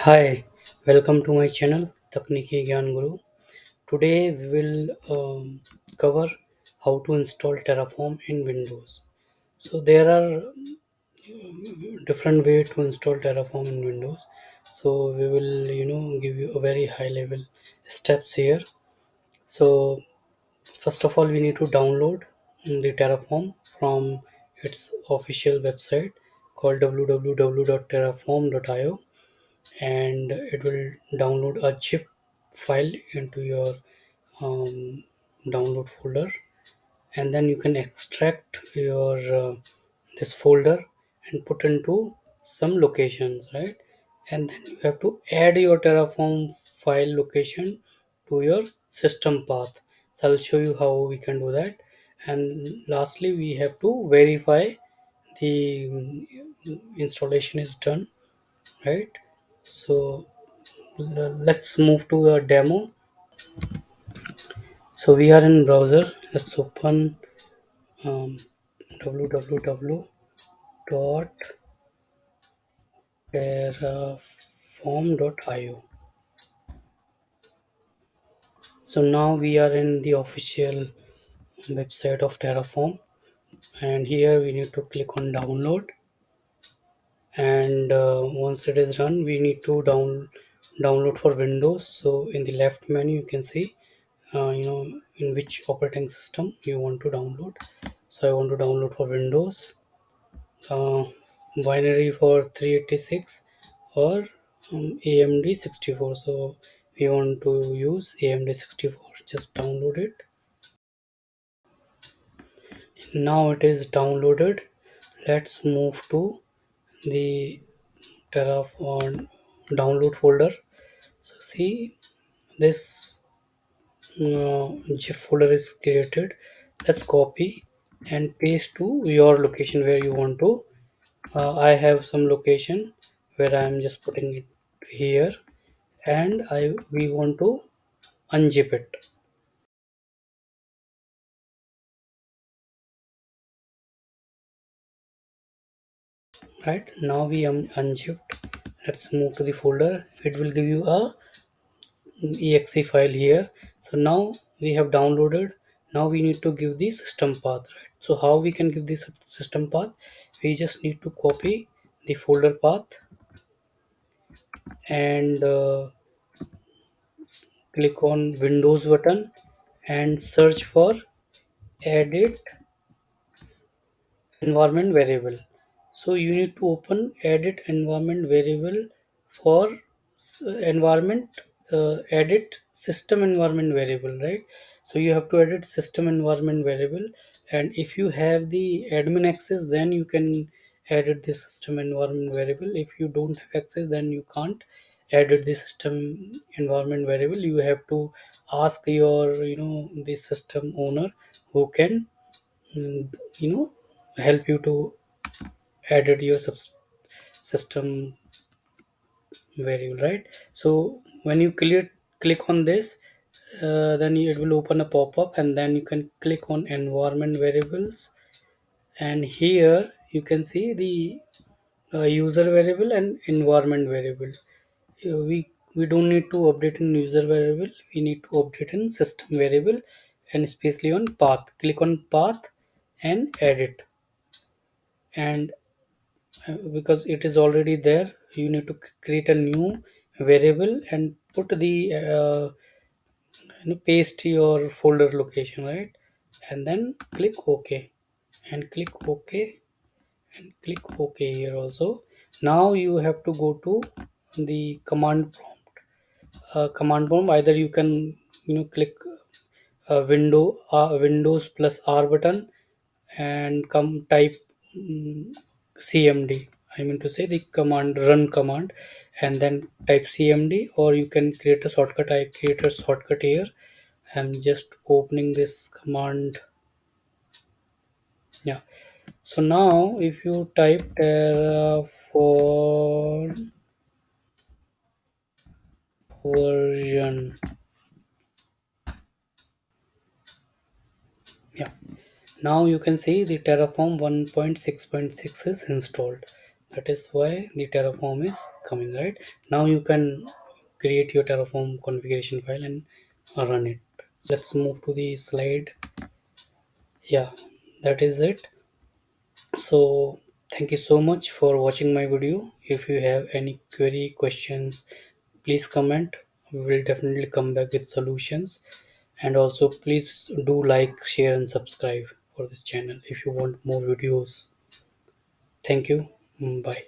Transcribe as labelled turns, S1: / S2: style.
S1: Hi, welcome to my channel Takniki Gyan Guru. Today we will cover how to install Terraform in Windows. So there are different way to install Terraform in Windows. So we will give you a very high level steps here. So first of all we need to download the Terraform from its official website called www.terraform.io, and it will download a zip file into your um, download folder, and then you can extract your this folder and put into some locations, right? And then you have to add your Terraform file location to your system path. So I'll show you how we can do that. And lastly we have to verify the installation is done, right? So let's move to a demo. So we are in browser. Let's open um, www.terraform.io. So now we are in the official website of Terraform, and here we need to click on download. And once it is done, we need to download for Windows. So in the left menu, you can see in which operating system you want to download. So I want to download for Windows, uh, binary for 386 or AMD 64. So we want to use AMD 64. Just download it. Now it is downloaded. Let's move to the Terraform download folder. So see, this zip folder is created. Let's copy and paste to your location where you want to. I have some location where I am just putting it here, and I we want to unzip it. Right now we unzipped. Let's move to the folder. It will give you a exe file here. So now we have downloaded. Now we need to give the system path, right? So how we can give this system path? We just need to copy the folder path and click on Windows button and search for edit environment variable. So you need to open edit environment variable for environment, edit system environment variable, right? So you have to edit system environment variable, and if you have the admin access, then you can edit the system environment variable. If you don't have access, then you can't edit the system environment variable. You have to ask your the system owner who can mm, you know help you to edit your system variable, right? So when you click on this, then it will open a pop-up, and then you can click on environment variables, and here you can see the user variable and environment variable. We don't need to update in user variable, we need to update in system variable, and especially on path. Click on path and edit, and because it is already there, you need to create a new variable and put the paste your folder location, right? And then click ok, and click ok, and click ok here also. Now you have to go to the command prompt. Either you can click Windows plus R button and come type cmd. I mean to say the command run command, and then type cmd, or you can create a shortcut. I create a shortcut here. I'm just opening this command. Yeah. So now if you type terraform version, yeah, now you can see the Terraform 1.6.6 is installed. That is why the Terraform is coming, right? Now you can create your Terraform configuration file and run it. So let's move to the slide. Yeah, that is it. So thank you so much for watching my video. If you have any query, questions, please comment. We will definitely come back with solutions. And also please do like, share and subscribe for this channel if you want more videos. Thank you. Bye.